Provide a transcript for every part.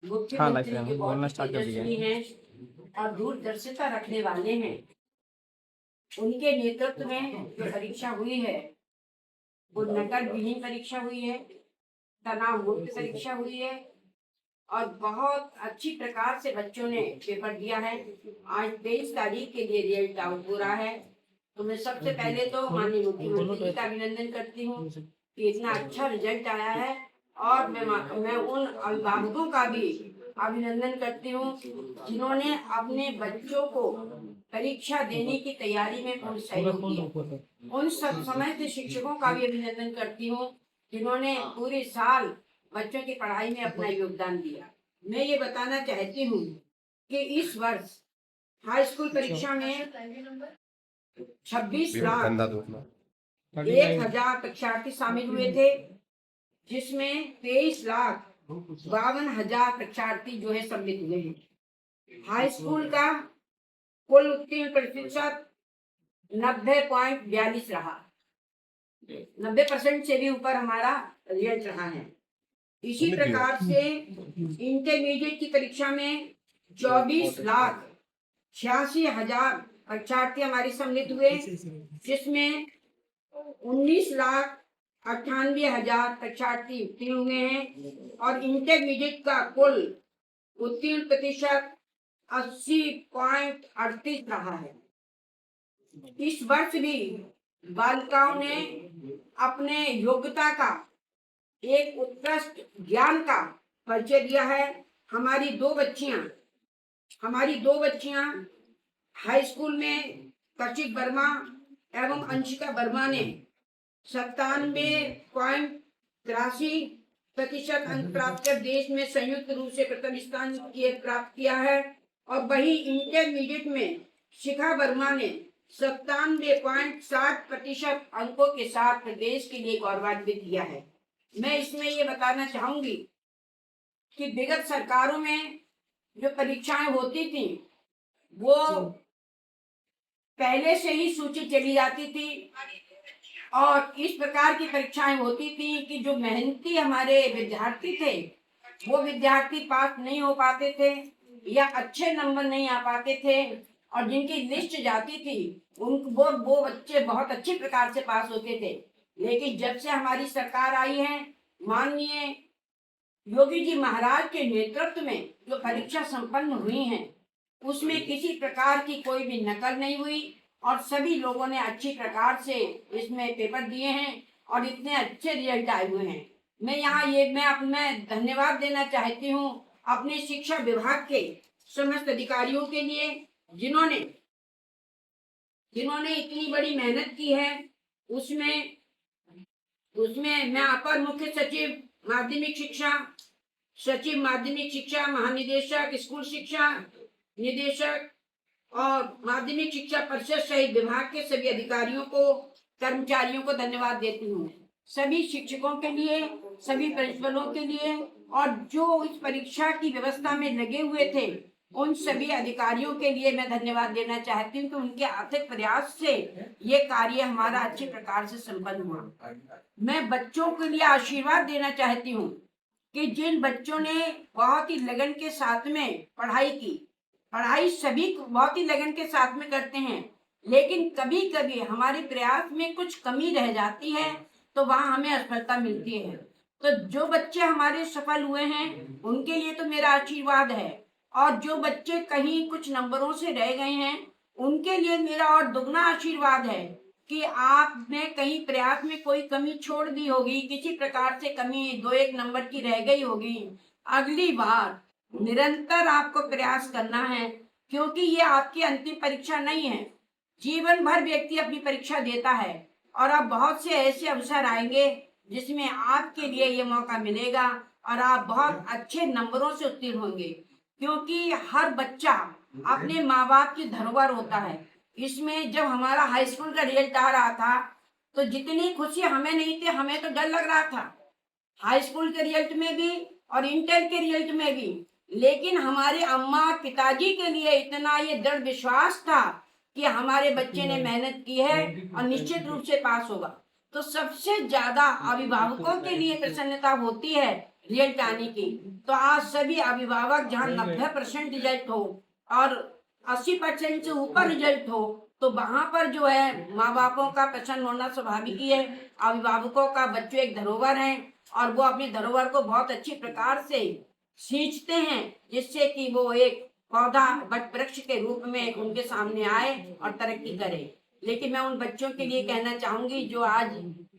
हाँ, लाइफ मुख्यमंत्री में जो बहुत बोलना ही स्टार्ट कर दिया तेजस्वी है। हैं और दूरदर्शिता रखने वाले हैं, उनके नेतृत्व में जो परीक्षा हुई है वो नकल विहीन परीक्षा हुई है, तनाव मुक्त परीक्षा हुई है और बहुत अच्छी प्रकार से बच्चों ने पेपर दिया है। आज 23 तारीख के लिए रिजल्ट आउट हो रहा है। तो मैं सबसे पहले तो माननीय मुख्यमंत्री जी का अभिनंदन करती हूँ कि इतना अच्छा रिजल्ट आया है और मैं उन अभिभावकों का भी अभिनंदन करती हूँ जिन्होंने अपने बच्चों को परीक्षा देने की तैयारी में पूर्ण सहयोग दिया। उन सब समस्त शिक्षकों का भी अभिनंदन करती हूँ जिन्होंने पूरे साल बच्चों की पढ़ाई में अपना योगदान दिया। मैं ये बताना चाहती हूँ कि इस वर्ष हाई स्कूल परीक्षा में 26,01,000 परीक्षार्थी शामिल हुए थे, जिसमें 23,52,000 परीक्षार्थी जो है सम्मिलित हुए हैं। हाई स्कूल का कुल उत्तीर्ण प्रतिशत 90.42 रहा। 90% से भी ऊपर हमारा रिजल्ट रहा है। इसी प्रकार से इंटरमीडिएट की परीक्षा में 24,86,000 परीक्षार्थी हमारे सम्मिलित हुए, जिसमें 19,98,000 परीक्षार्थी उत्तीर्ण हुए हैं और इंटरमीडिएट का कुल उत्तीर्ण प्रतिशत 80.38 रहा है। इस वर्ष भी बालिकाओं ने अपने योग्यता का एक उत्कृष्ट ज्ञान का परिचय दिया है। हमारी दो बच्चियां हाई स्कूल में कशिक वर्मा एवं अंशिका वर्मा ने 97.83% अंक प्राप्त कर देश में संयुक्त रूप से प्रथम स्थान प्राप्त किया है और वही इंटरमीडिएट में शिखा वर्मा ने 97.7% अंकों के साथ प्रदेश के लिए गौरवान्वित किया है। मैं इसमें ये बताना चाहूंगी कि विगत सरकारों में जो परीक्षाएं होती थी वो पहले से ही सूची चली जाती थी और इस प्रकार की परीक्षाएं होती थी कि जो मेहनती हमारे विद्यार्थी थे वो विद्यार्थी पास नहीं हो पाते थे या अच्छे नंबर नहीं आ पाते थे और जिनकी लिस्ट जाती थी वो बच्चे बहुत अच्छी प्रकार से पास होते थे। लेकिन जब से हमारी सरकार आई है, माननीय योगी जी महाराज के नेतृत्व में जो परीक्षा संपन्न हुई है उसमें किसी प्रकार की कोई भी नकल नहीं हुई और सभी लोगों ने अच्छी प्रकार से इसमें पेपर दिए हैं और इतने अच्छे रिजल्ट आए हुए हैं। मैं धन्यवाद देना चाहती हूँ अपने शिक्षा विभाग के समस्त अधिकारियों के लिए जिन्होंने जिन्होंने इतनी बड़ी मेहनत की है। उसमें उसमें मैं अपर मुख्य सचिव माध्यमिक शिक्षा, सचिव माध्यमिक शिक्षा, महानिदेशक स्कूल शिक्षा, निदेशक और माध्यमिक शिक्षा परिषद सहित विभाग के सभी अधिकारियों को, कर्मचारियों को धन्यवाद देती हूँ। सभी शिक्षकों के लिए, सभी प्रिंसिपलों के लिए और जो इस परीक्षा की व्यवस्था में लगे हुए थे उन सभी अधिकारियों के लिए मैं धन्यवाद देना चाहती हूँ कि उनके अथक प्रयास से ये कार्य हमारा अच्छे प्रकार से संपन्न हुआ। मैं बच्चों के लिए आशीर्वाद देना चाहती हूँ कि जिन बच्चों ने बहुत ही लगन के साथ में पढ़ाई की, पढ़ाई सभी बहुत ही लगन के साथ में करते हैं, लेकिन कभी कभी हमारे प्रयास में कुछ कमी रह जाती है तो वहां हमें असफलता मिलती है। तो जो बच्चे हमारे सफल हुए हैं उनके लिए तो मेरा आशीर्वाद है और जो बच्चे कहीं कुछ नंबरों से रह गए हैं उनके लिए मेरा और दुगना आशीर्वाद है कि आपने कहीं प्रयास में कोई कमी छोड़ दी होगी, किसी प्रकार से कमी 2-1 नंबर की रह गई होगी। अगली बार निरंतर आपको प्रयास करना है क्योंकि ये आपकी अंतिम परीक्षा नहीं है। जीवन भर व्यक्ति अपनी परीक्षा देता है और अब बहुत से ऐसे अवसर आएंगे जिसमें आपके लिए ये मौका मिलेगा और आप बहुत अच्छे नंबरों से उत्तीर्ण होंगे क्योंकि हर बच्चा अपने माँ बाप की धरोहर होता है। इसमें जब हमारा हाई स्कूल का रिजल्ट आ रहा था तो जितनी खुशी हमें नहीं थी, हमें तो डर लग रहा था हाई स्कूल के रिजल्ट में भी और इंटर के रिजल्ट में भी, लेकिन हमारे अम्मा पिताजी के लिए इतना ये दृढ़ विश्वास था कि हमारे बच्चे ने मेहनत की है और निश्चित रूप से पास होगा। तो सबसे ज्यादा अभिभावकों के लिए प्रसन्नता होती है रिजल्ट आने की। तो आज सभी अभिभावक जहाँ 90% रिजल्ट हो और 80% से ऊपर रिजल्ट हो, तो वहां पर जो है माँ बापों का प्रसन्न होना स्वाभाविक ही है। अभिभावकों का बच्चे एक धरोहर हैं और वो अपनी धरोहर को बहुत अच्छी प्रकार से सींचते हैं, जिससे कि वो एक पौधा वट वृक्ष के रूप में उनके सामने आए और तरक्की करे। लेकिन मैं उन बच्चों के लिए कहना चाहूंगी जो आज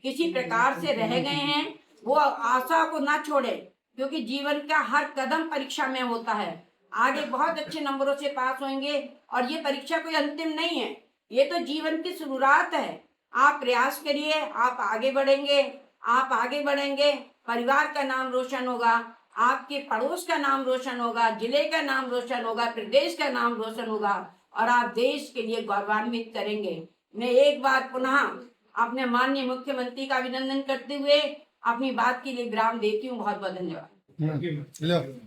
किसी प्रकार से रह गए हैं, वो आशा को ना छोड़े, क्योंकि जीवन का हर कदम परीक्षा में होता है। आगे बहुत अच्छे नंबरों से पास होंगे और ये परीक्षा कोई अंतिम नहीं है, ये तो जीवन की शुरुआत है। आप प्रयास करिए, आप आगे बढ़ेंगे, आप आगे बढ़ेंगे, परिवार का नाम रोशन होगा, आपके पड़ोस का नाम रोशन होगा, जिले का नाम रोशन होगा, प्रदेश का नाम रोशन होगा और आप देश के लिए गौरवान्वित करेंगे। मैं एक बार पुनः अपने माननीय मुख्यमंत्री का अभिनंदन करते हुए अपनी बात के लिए विराम देती हूँ। बहुत बहुत धन्यवाद।